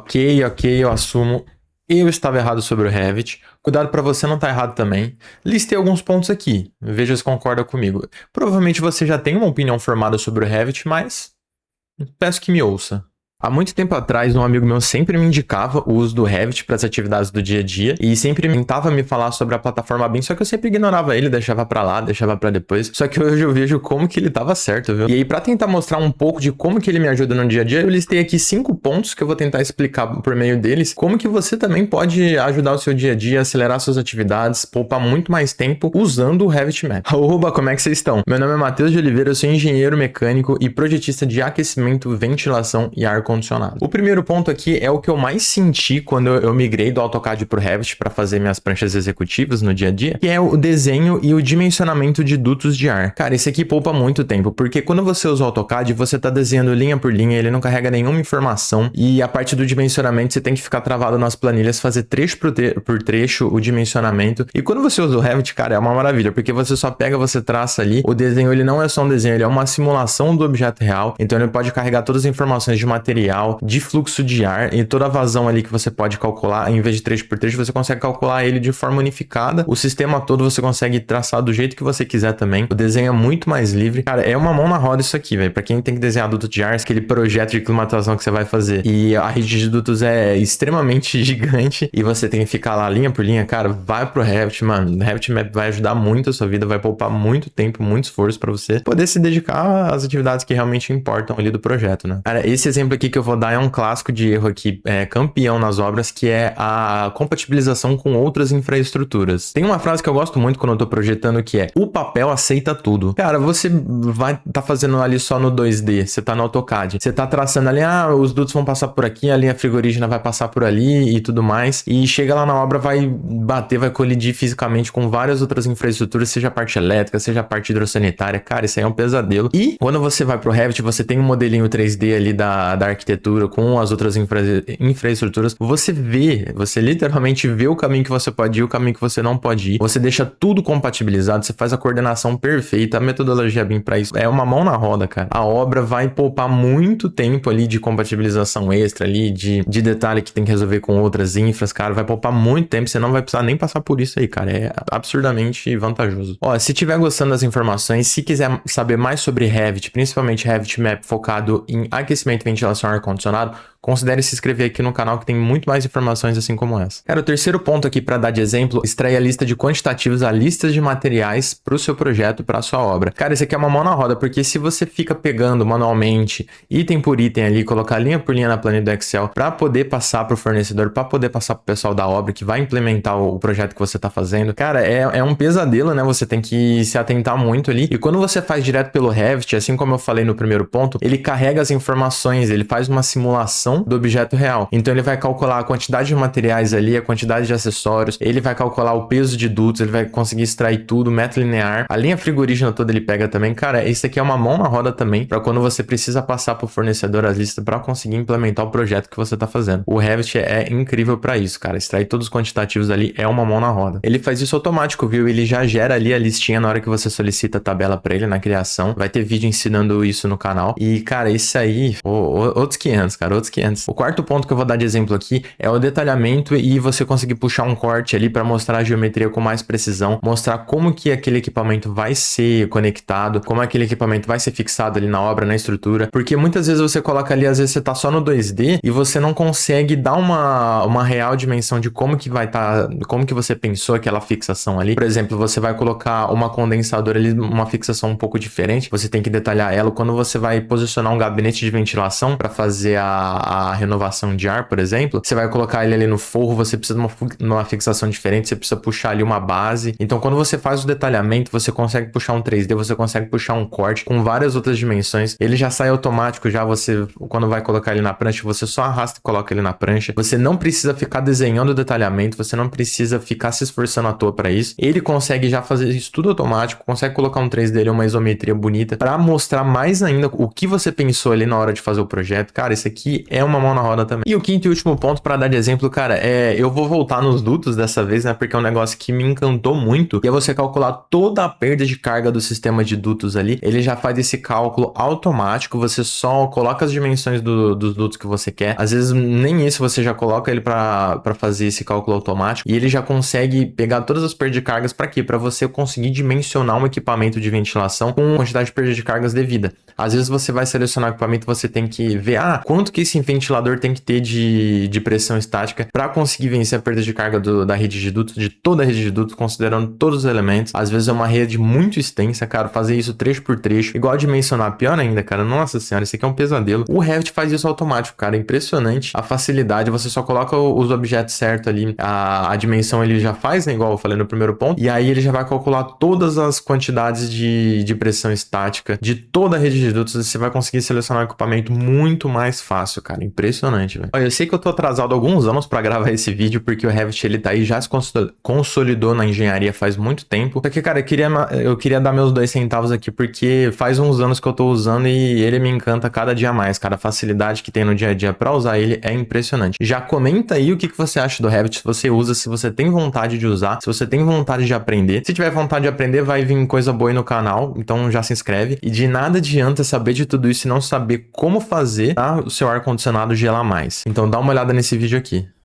Ok, eu assumo. Eu estava errado sobre o Revit. Cuidado para você não estar errado também. Listei alguns pontos aqui. Veja se concorda comigo. Provavelmente você já tem uma opinião formada sobre o Revit, mas peço que me ouça. Há muito tempo atrás, um amigo meu sempre me indicava o uso do Revit para as atividades do dia a dia e sempre tentava me falar sobre a plataforma BIM, só que eu sempre ignorava ele, deixava para lá, deixava para depois. Só que hoje eu vejo como que ele tava certo, viu? E aí, para tentar mostrar um pouco de como que ele me ajuda no dia a dia, eu listei aqui 5 pontos que eu vou tentar explicar por meio deles, como que você também pode ajudar o seu dia a dia, acelerar suas atividades, poupar muito mais tempo usando o Revit Map. Oba, como é que vocês estão? Meu nome é Matheus de Oliveira, eu sou engenheiro mecânico e projetista de aquecimento, ventilação e ar-condicionado. O primeiro ponto aqui é o que eu mais senti quando eu migrei do AutoCAD para o Revit para fazer minhas pranchas executivas no dia a dia, que é o desenho e o dimensionamento de dutos de ar. Cara, esse aqui poupa muito tempo, porque quando você usa o AutoCAD, você tá desenhando linha por linha, ele não carrega nenhuma informação e a parte do dimensionamento você tem que ficar travado nas planilhas, fazer trecho por trecho o dimensionamento. E quando você usa o Revit, cara, é uma maravilha, porque você só pega, você traça ali, o desenho ele não é só um desenho, ele é uma simulação do objeto real, então ele pode carregar todas as informações de material, de fluxo de ar e toda a vazão ali que você pode calcular, em vez de trecho por trecho, você consegue calcular ele de forma unificada. O sistema todo você consegue traçar do jeito que você quiser também. O desenho é muito mais livre. Cara, é uma mão na roda isso aqui, velho. Pra quem tem que desenhar duto de ar, aquele projeto de climatização que você vai fazer. E a rede de dutos é extremamente gigante e você tem que ficar lá linha por linha. Cara, vai pro Revit, mano. O Revit Map vai ajudar muito a sua vida, vai poupar muito tempo, muito esforço pra você poder se dedicar às atividades que realmente importam ali do projeto, né? Cara, esse exemplo aqui que eu vou dar é um clássico de erro aqui, campeão nas obras, que é a compatibilização com outras infraestruturas. Tem uma frase que eu gosto muito quando eu tô projetando que é: o papel aceita tudo. Cara, você vai tá fazendo ali só no 2D, você tá no AutoCAD, você tá traçando ali, os dutos vão passar por aqui, a linha frigorígena vai passar por ali e tudo mais, e chega lá na obra, vai bater, vai colidir fisicamente com várias outras infraestruturas, seja a parte elétrica, seja a parte hidrossanitária. Cara, isso aí é um pesadelo. E quando você vai pro Revit, você tem um modelinho 3D ali da arquitetura com as outras infraestruturas, você literalmente vê o caminho que você pode ir, o caminho que você não pode ir, você deixa tudo compatibilizado, você faz a coordenação perfeita, a metodologia BIM para isso é uma mão na roda, cara. A obra vai poupar muito tempo ali de compatibilização extra ali, de detalhe que tem que resolver com outras infras, cara, vai poupar muito tempo, você não vai precisar nem passar por isso aí, cara, é absurdamente vantajoso. Ó, se tiver gostando das informações, se quiser saber mais sobre Revit, principalmente Revit Map focado em aquecimento, ventilação e ar-condicionado, considere se inscrever aqui no canal que tem muito mais informações assim como essa. Cara, o terceiro ponto aqui para dar de exemplo, extrair a lista de quantitativos, a lista de materiais para o seu projeto, para a sua obra. Cara, isso aqui é uma mão na roda, porque se você fica pegando manualmente, item por item ali, colocar linha por linha na planilha do Excel para poder passar para o fornecedor, para poder passar para o pessoal da obra que vai implementar o projeto que você está fazendo, cara, é um pesadelo, né? Você tem que se atentar muito ali. E quando você faz direto pelo Revit, assim como eu falei no primeiro ponto, ele carrega as informações, ele faz uma simulação do objeto real. Então ele vai calcular a quantidade de materiais ali, a quantidade de acessórios, ele vai calcular o peso de dutos, ele vai conseguir extrair tudo, método linear, a linha frigorígena toda ele pega também. Cara, isso aqui é uma mão na roda também para quando você precisa passar para o fornecedor as listas para conseguir implementar o projeto que você está fazendo. O Revit é incrível para isso, cara. Extrair todos os quantitativos ali é uma mão na roda. Ele faz isso automático, viu? Ele já gera ali a listinha na hora que você solicita a tabela para ele na criação. Vai ter vídeo ensinando isso no canal. E, cara, isso aí, outros 500, cara, outros 500. O quarto ponto que eu vou dar de exemplo aqui é o detalhamento e você conseguir puxar um corte ali para mostrar a geometria com mais precisão, mostrar como que aquele equipamento vai ser conectado, como aquele equipamento vai ser fixado ali na obra, na estrutura, porque muitas vezes você coloca ali, às vezes você tá só no 2D e você não consegue dar uma real dimensão de como que vai estar, como que você pensou aquela fixação ali. Por exemplo, você vai colocar uma condensadora ali, uma fixação um pouco diferente, você tem que detalhar ela. Quando você vai posicionar um gabinete de ventilação para fazer a renovação de ar, por exemplo, você vai colocar ele ali no forro, você precisa de uma fixação diferente, você precisa puxar ali uma base. Então, quando você faz o detalhamento, você consegue puxar um 3D, você consegue puxar um corte com várias outras dimensões. Ele já sai automático, já você, quando vai colocar ele na prancha, você só arrasta e coloca ele na prancha. Você não precisa ficar desenhando o detalhamento, você não precisa ficar se esforçando à toa para isso. Ele consegue já fazer isso tudo automático, consegue colocar um 3D, uma isometria bonita, para mostrar mais ainda o que você pensou ali na hora de fazer o projeto. Cara, isso aqui é uma mão na roda também. E o quinto e último ponto para dar de exemplo, cara, eu vou voltar nos dutos dessa vez, né, porque é um negócio que me encantou muito, e é você calcular toda a perda de carga do sistema de dutos ali. Ele já faz esse cálculo automático, você só coloca as dimensões dos dutos que você quer. Às vezes nem isso você já coloca ele para fazer esse cálculo automático, e ele já consegue pegar todas as perdas de cargas para quê? Para você conseguir dimensionar um equipamento de ventilação com a quantidade de perda de cargas devida. Às vezes você vai selecionar o equipamento, você tem que ver, quanto que esse ventilador tem que ter de pressão estática para conseguir vencer a perda de carga da rede de dutos, de toda a rede de dutos, considerando todos os elementos. Às vezes é uma rede muito extensa, cara, fazer isso trecho por trecho, igual a dimensionar, pior ainda, cara, nossa senhora, isso aqui é um pesadelo. O Revit faz isso automático, cara, impressionante a facilidade, você só coloca os objetos certos ali, a dimensão ele já faz, né, igual eu falei no primeiro ponto, e aí ele já vai calcular todas as quantidades de pressão estática de toda a rede de dutos, você vai conseguir selecionar um equipamento muito mais fácil, cara, impressionante, velho. Eu sei que eu tô atrasado alguns anos para gravar esse vídeo, porque o Revit ele tá aí, já se consolidou na engenharia faz muito tempo, só que, cara, eu queria dar meus 2 centavos aqui, porque faz uns anos que eu tô usando e ele me encanta cada dia mais, cara, a facilidade que tem no dia a dia para usar ele é impressionante. Já comenta aí o que você acha do Revit, se você usa, se você tem vontade de usar, se você tem vontade de aprender. Se tiver vontade de aprender, vai vir coisa boa aí no canal, então já se inscreve. E de nada adianta saber de tudo isso e não saber como fazer, tá, o seu ar-condicionado gelar mais. Então dá uma olhada nesse vídeo aqui.